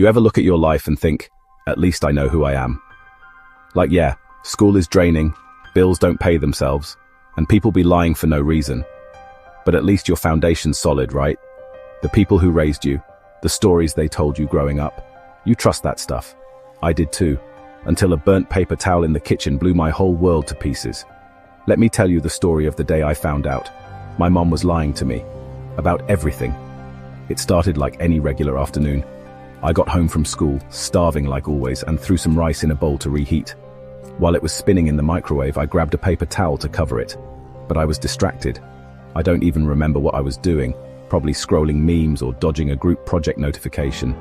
You ever look at your life and think, at least I know who I am? Like, yeah, school is draining, bills don't pay themselves, and people be lying for no reason. But at least your foundation's solid, right? The people who raised you, the stories they told you growing up, you trust that stuff. I did too, until a burnt paper towel in the kitchen blew my whole world to pieces. Let me tell you the story of the day I found out. My mom was lying to me. About everything. It started like any regular afternoon. I got home from school, starving like always, and threw some rice in a bowl to reheat. While it was spinning in the microwave, I grabbed a paper towel to cover it. But I was distracted. I don't even remember what I was doing, probably scrolling memes or dodging a group project notification.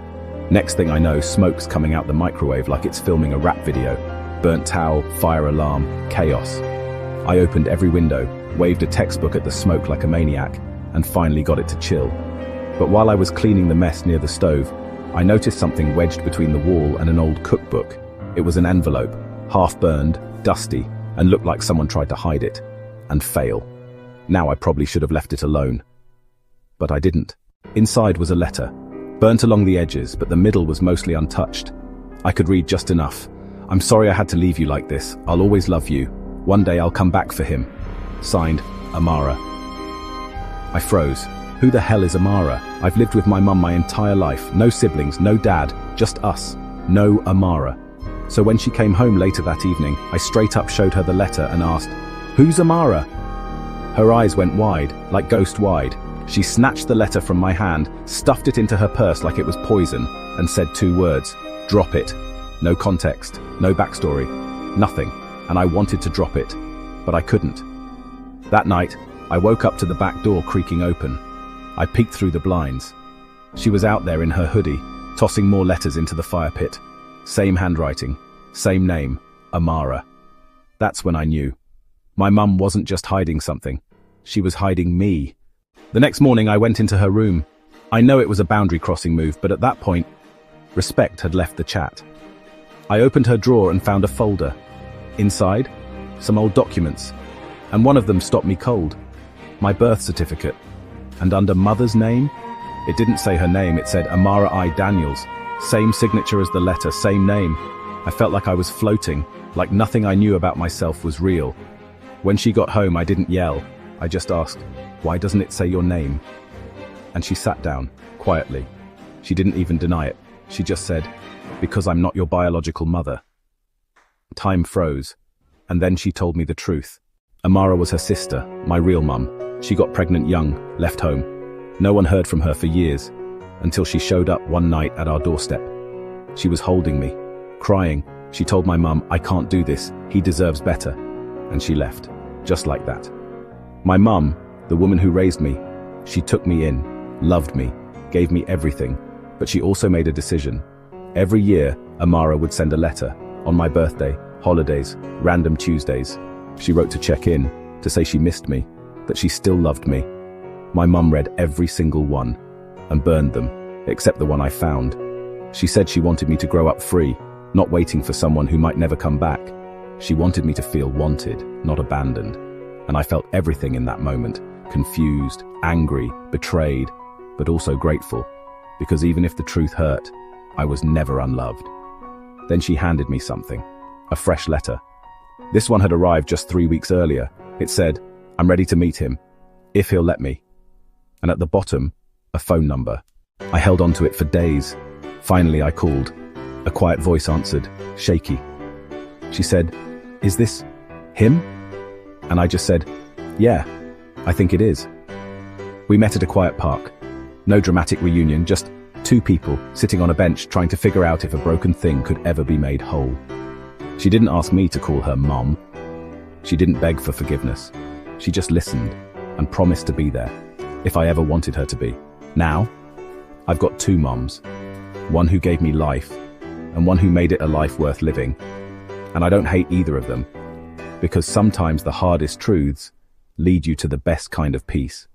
Next thing I know, smoke's coming out the microwave like it's filming a rap video. Burnt towel, fire alarm, chaos. I opened every window, waved a textbook at the smoke like a maniac, and finally got it to chill. But while I was cleaning the mess near the stove, I noticed something wedged between the wall and an old cookbook. It was an envelope, half burned, dusty, and looked like someone tried to hide it. And fail. Now I probably should have left it alone. But I didn't. Inside was a letter, burnt along the edges, but the middle was mostly untouched. I could read just enough. I'm sorry I had to leave you like this. I'll always love you. One day I'll come back for him. Signed, Amara. I froze. Who the hell is Amara? I've lived with my mum my entire life. No siblings, no dad, just us. No Amara. So when she came home later that evening, I straight up showed her the letter and asked, "Who's Amara?" Her eyes went wide, like ghost wide. She snatched the letter from my hand, stuffed it into her purse like it was poison, and said 2 words, "Drop it." No context, no backstory, nothing, and I wanted to drop it, but I couldn't. That night, I woke up to the back door creaking open. I peeked through the blinds. She was out there in her hoodie, tossing more letters into the fire pit. Same handwriting, same name, Amara. That's when I knew. My mum wasn't just hiding something. She was hiding me. The next morning I went into her room. I know it was a boundary crossing move, but at that point, respect had left the chat. I opened her drawer and found a folder. Inside, some old documents, and one of them stopped me cold. My birth certificate. And under mother's name? It didn't say her name, it said Amara I. Daniels. Same signature as the letter, same name. I felt like I was floating, like nothing I knew about myself was real. When she got home, I didn't yell. I just asked, "Why doesn't it say your name?" And she sat down, quietly. She didn't even deny it. She just said, "Because I'm not your biological mother." Time froze, and then she told me the truth. Amara was her sister, my real mum. She got pregnant young, left home. No one heard from her for years, until she showed up one night at our doorstep. She was holding me, crying. She told my mum, "I can't do this, he deserves better." And she left, just like that. My mum, the woman who raised me, she took me in, loved me, gave me everything, but she also made a decision. Every year, Amara would send a letter, on my birthday, holidays, random Tuesdays. She wrote to check in, to say she missed me, that she still loved me. My mum read every single one, and burned them, except the one I found. She said she wanted me to grow up free, not waiting for someone who might never come back. She wanted me to feel wanted, not abandoned. And I felt everything in that moment, confused, angry, betrayed, but also grateful, because even if the truth hurt, I was never unloved. Then she handed me something, a fresh letter. This one had arrived just 3 weeks earlier. It said, "I'm ready to meet him, if he'll let me." And at the bottom, a phone number. I held on to it for days. Finally, I called. A quiet voice answered, shaky. She said, "Is this him?" And I just said, "Yeah, I think it is." We met at a quiet park. No dramatic reunion, just 2 people sitting on a bench trying to figure out if a broken thing could ever be made whole. She didn't ask me to call her mom. She didn't beg for forgiveness. She just listened and promised to be there, if I ever wanted her to be. Now, I've got 2 moms. One who gave me life, and one who made it a life worth living. And I don't hate either of them, because sometimes the hardest truths lead you to the best kind of peace.